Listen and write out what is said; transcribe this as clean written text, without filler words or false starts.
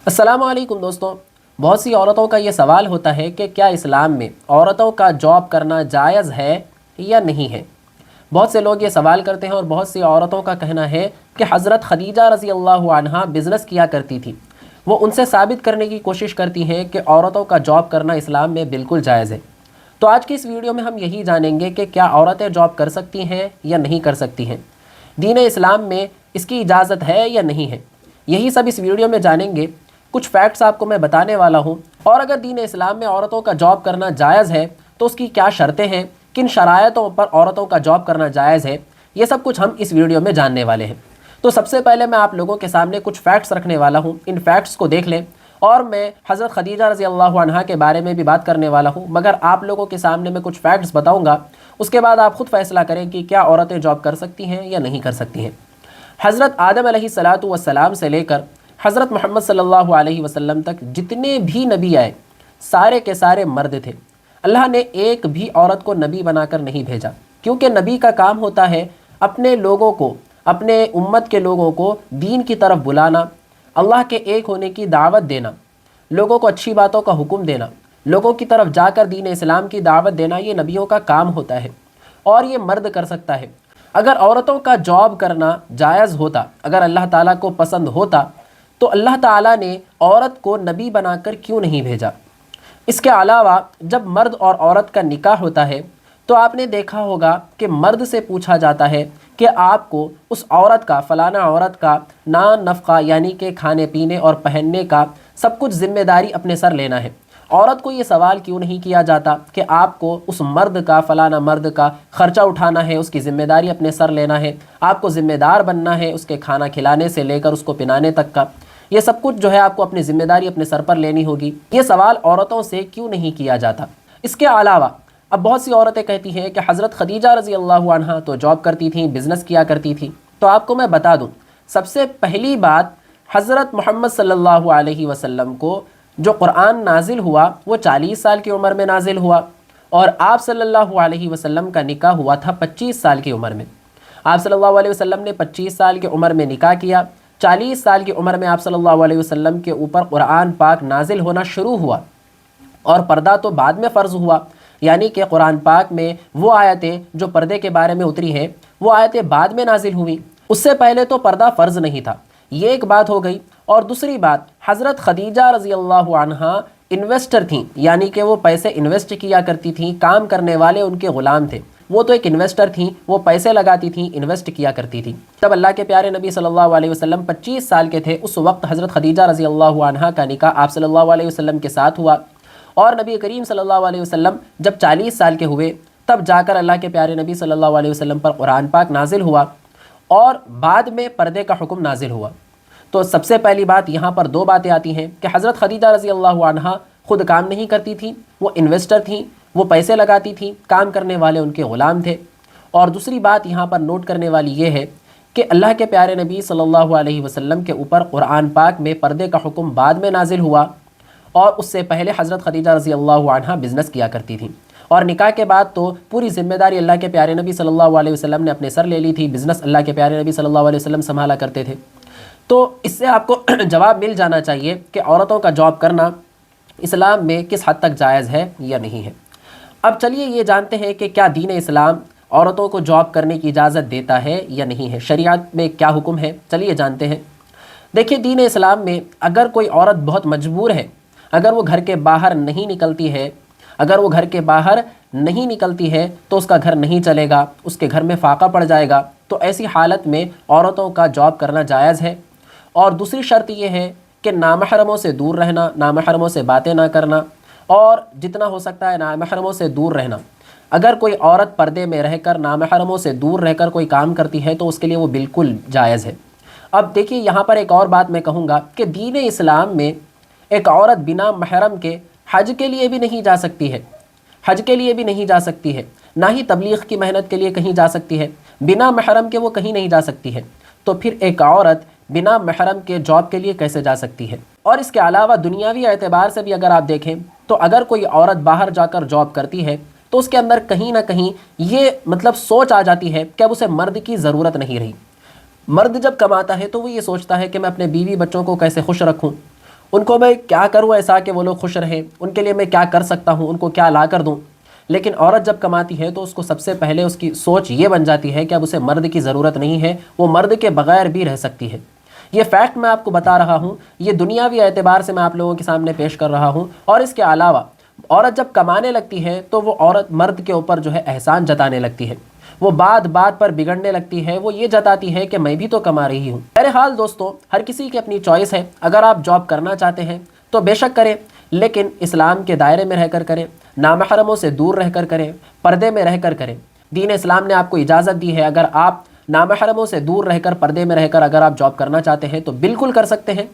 السلام علیکم دوستوں، بہت سی عورتوں کا یہ سوال ہوتا ہے کہ کیا اسلام میں عورتوں کا جاب کرنا جائز ہے یا نہیں ہے۔ بہت سے لوگ یہ سوال کرتے ہیں اور بہت سی عورتوں کا کہنا ہے کہ حضرت خدیجہ رضی اللہ عنہا بزنس کیا کرتی تھی، وہ ان سے ثابت کرنے کی کوشش کرتی ہیں کہ عورتوں کا جاب کرنا اسلام میں بالکل جائز ہے۔ تو آج کی اس ویڈیو میں ہم یہی جانیں گے کہ کیا عورتیں جاب کر سکتی ہیں یا نہیں کر سکتی ہیں، دین اسلام میں اس کی اجازت ہے یا نہیں ہے۔ یہی سب اس ویڈیو میں جانیں گے۔ کچھ فیکٹس آپ کو میں بتانے والا ہوں، اور اگر دین اسلام میں عورتوں کا جاب کرنا جائز ہے تو اس کی کیا شرطیں ہیں، کن شرائطوں پر عورتوں کا جاب کرنا جائز ہے، یہ سب کچھ ہم اس ویڈیو میں جاننے والے ہیں۔ تو سب سے پہلے میں آپ لوگوں کے سامنے کچھ فیکٹس رکھنے والا ہوں، ان فیکٹس کو دیکھ لیں، اور میں حضرت خدیجہ رضی اللہ عنہا کے بارے میں بھی بات کرنے والا ہوں، مگر آپ لوگوں کے سامنے میں کچھ فیکٹس بتاؤں گا، اس کے بعد آپ خود فیصلہ کریں کہ کیا عورتیں جاب کر سکتی ہیں یا نہیں کر سکتی ہیں۔ حضرت آدم علیہ السلام سے لے کر حضرت محمد صلی اللہ علیہ وسلم تک جتنے بھی نبی آئے سارے کے سارے مرد تھے۔ اللہ نے ایک بھی عورت کو نبی بنا کر نہیں بھیجا، کیونکہ نبی کا کام ہوتا ہے اپنے لوگوں کو، اپنے امت کے لوگوں کو دین کی طرف بلانا، اللہ کے ایک ہونے کی دعوت دینا، لوگوں کو اچھی باتوں کا حکم دینا، لوگوں کی طرف جا کر دین اسلام کی دعوت دینا، یہ نبیوں کا کام ہوتا ہے اور یہ مرد کر سکتا ہے۔ اگر عورتوں کا جاب کرنا جائز ہوتا، اگر اللہ تعالیٰ کو پسند ہوتا، تو اللہ تعالیٰ نے عورت کو نبی بنا کر کیوں نہیں بھیجا۔ اس کے علاوہ جب مرد اور عورت کا نکاح ہوتا ہے تو آپ نے دیکھا ہوگا کہ مرد سے پوچھا جاتا ہے کہ آپ کو اس عورت کا، فلانا عورت کا نفقہ یعنی کہ کھانے پینے اور پہننے کا سب کچھ ذمہ داری اپنے سر لینا ہے۔ عورت کو یہ سوال کیوں نہیں کیا جاتا کہ آپ کو اس مرد کا، فلانا مرد کا خرچہ اٹھانا ہے، اس کی ذمہ داری اپنے سر لینا ہے، آپ کو ذمہ دار بننا ہے، اس کے کھانا کھلانے سے لے کر اس کو پنانے تک کا، یہ سب کچھ جو ہے آپ کو اپنی ذمہ داری اپنے سر پر لینی ہوگی۔ یہ سوال عورتوں سے کیوں نہیں کیا جاتا۔ اس کے علاوہ اب بہت سی عورتیں کہتی ہیں کہ حضرت خدیجہ رضی اللہ عنہا تو جاب کرتی تھیں، بزنس کیا کرتی تھیں۔ تو آپ کو میں بتا دوں، سب سے پہلی بات، حضرت محمد صلی اللہ علیہ وسلم کو جو قرآن نازل ہوا وہ 40 سال کی عمر میں نازل ہوا، اور آپ صلی اللہ علیہ وسلم کا نکاح ہوا تھا 25 سال کی عمر میں۔ آپ صلی اللہ علیہ وسلم نے 25 سال کی عمر میں نکاح کیا، 40 سال کی عمر میں آپ صلی اللہ علیہ وسلم کے اوپر قرآن پاک نازل ہونا شروع ہوا، اور پردہ تو بعد میں فرض ہوا، یعنی کہ قرآن پاک میں وہ آیتیں جو پردے کے بارے میں اتری ہیں وہ آیتیں بعد میں نازل ہوئیں، اس سے پہلے تو پردہ فرض نہیں تھا۔ یہ ایک بات ہو گئی۔ اور دوسری بات، حضرت خدیجہ رضی اللہ عنہا انویسٹر تھیں، یعنی کہ وہ پیسے انویسٹ کیا کرتی تھیں، کام کرنے والے ان کے غلام تھے، وہ تو ایک انویسٹر تھیں، وہ پیسے لگاتی تھیں، انویسٹ کیا کرتی تھیں۔ جب اللہ کے پیارے نبی صلی اللہ علیہ وسلم 25 سال کے تھے، اس وقت حضرت خدیجہ رضی اللہ عنہا کا نکاح آپ صلی اللہ علیہ وسلم کے ساتھ ہوا، اور نبی کریم صلی اللہ علیہ وسلم جب 40 سال کے ہوئے تب جا کر اللہ کے پیارے نبی صلی اللہ علیہ وسلم پر قرآن پاک نازل ہوا، اور بعد میں پردے کا حکم نازل ہوا۔ تو سب سے پہلی بات، یہاں پر دو باتیں آتی ہیں کہ حضرت خدیجہ رضی اللہ عنہا خود کام نہیں کرتی تھیں، وہ انویسٹر تھیں، وہ پیسے لگاتی تھیں، کام کرنے والے ان کے غلام تھے۔ اور دوسری بات یہاں پر نوٹ کرنے والی یہ ہے کہ اللہ کے پیارے نبی صلی اللہ علیہ وسلم کے اوپر قرآن پاک میں پردے کا حکم بعد میں نازل ہوا، اور اس سے پہلے حضرت خدیجہ رضی اللہ عنہا بزنس کیا کرتی تھیں، اور نکاح کے بعد تو پوری ذمہ داری اللہ کے پیارے نبی صلی اللہ علیہ وسلم نے اپنے سر لے لی تھی، بزنس اللہ کے پیارے نبی صلی اللہ علیہ وسلم سنبھالا کرتے تھے۔ تو اس سے آپ کو جواب مل جانا چاہیے کہ عورتوں کا جاب کرنا اسلام میں کس حد تک جائز ہے یا نہیں ہے۔ اب چلیے یہ جانتے ہیں کہ کیا دین اسلام عورتوں کو جاب کرنے کی اجازت دیتا ہے یا نہیں ہے، شریعت میں کیا حکم ہے، چلیے جانتے ہیں۔ دیکھیے، دین اسلام میں اگر کوئی عورت بہت مجبور ہے، اگر وہ گھر کے باہر نہیں نکلتی ہے، اگر وہ گھر کے باہر نہیں نکلتی ہے تو اس کا گھر نہیں چلے گا، اس کے گھر میں فاقہ پڑ جائے گا، تو ایسی حالت میں عورتوں کا جاب کرنا جائز ہے۔ اور دوسری شرط یہ ہے کہ نامحرموں سے دور رہنا، نامحرموں سے باتیں نہ کرنا، اور جتنا ہو سکتا ہے نامحرموں سے دور رہنا۔ اگر کوئی عورت پردے میں رہ کر نامحرموں سے دور رہ کر کوئی کام کرتی ہے تو اس کے لیے وہ بالکل جائز ہے۔ اب دیکھیے، یہاں پر ایک اور بات میں کہوں گا کہ دین اسلام میں ایک عورت بنا محرم کے حج کے لیے بھی نہیں جا سکتی ہے، حج کے لیے بھی نہیں جا سکتی ہے، نہ ہی تبلیغ کی محنت کے لیے کہیں جا سکتی ہے، بنا محرم کے وہ کہیں نہیں جا سکتی ہے۔ تو پھر ایک عورت بنا محرم کے جاب کے لیے کیسے جا سکتی ہے؟ اور اس کے علاوہ دنیاوی اعتبار سے بھی اگر آپ دیکھیں تو اگر کوئی عورت باہر جا کر جاب کرتی ہے تو اس کے اندر کہیں نہ کہیں یہ سوچ آ جاتی ہے کہ اب اسے مرد کی ضرورت نہیں رہی۔ مرد جب کماتا ہے تو وہ یہ سوچتا ہے کہ میں اپنے بیوی بچوں کو کیسے خوش رکھوں، ان کو میں کیا کروں ایسا کہ وہ لوگ خوش رہیں، ان کے لیے میں کیا کر سکتا ہوں، ان کو کیا لا کر دوں۔ لیکن عورت جب کماتی ہے تو اس کو سب سے پہلے اس کی سوچ یہ بن جاتی ہے کہ اب اسے مرد کی ضرورت نہیں ہے، وہ مرد کے بغیر بھی رہ سکتی ہے۔ یہ فیکٹ میں آپ کو بتا رہا ہوں، یہ دنیاوی اعتبار سے میں آپ لوگوں کے سامنے پیش کر رہا ہوں۔ اور اس کے علاوہ عورت جب کمانے لگتی ہے تو وہ عورت مرد کے اوپر جو ہے احسان جتانے لگتی ہے، وہ بات بات پر بگڑنے لگتی ہے، وہ یہ جتاتی ہے کہ میں بھی تو کما رہی ہوں۔ بہرحال دوستو، ہر کسی کی اپنی چوائس ہے۔ اگر آپ جاب کرنا چاہتے ہیں تو بے شک کریں، لیکن اسلام کے دائرے میں رہ کر کریں، نامحرموں سے دور رہ کر کریں، پردے میں رہ کر کریں۔ دین اسلام نے آپ کو اجازت دی ہے، اگر آپ نامحرموں سے دور رہ کر، پردے میں رہ کر اگر آپ جاب کرنا چاہتے ہیں تو بالکل کر سکتے ہیں۔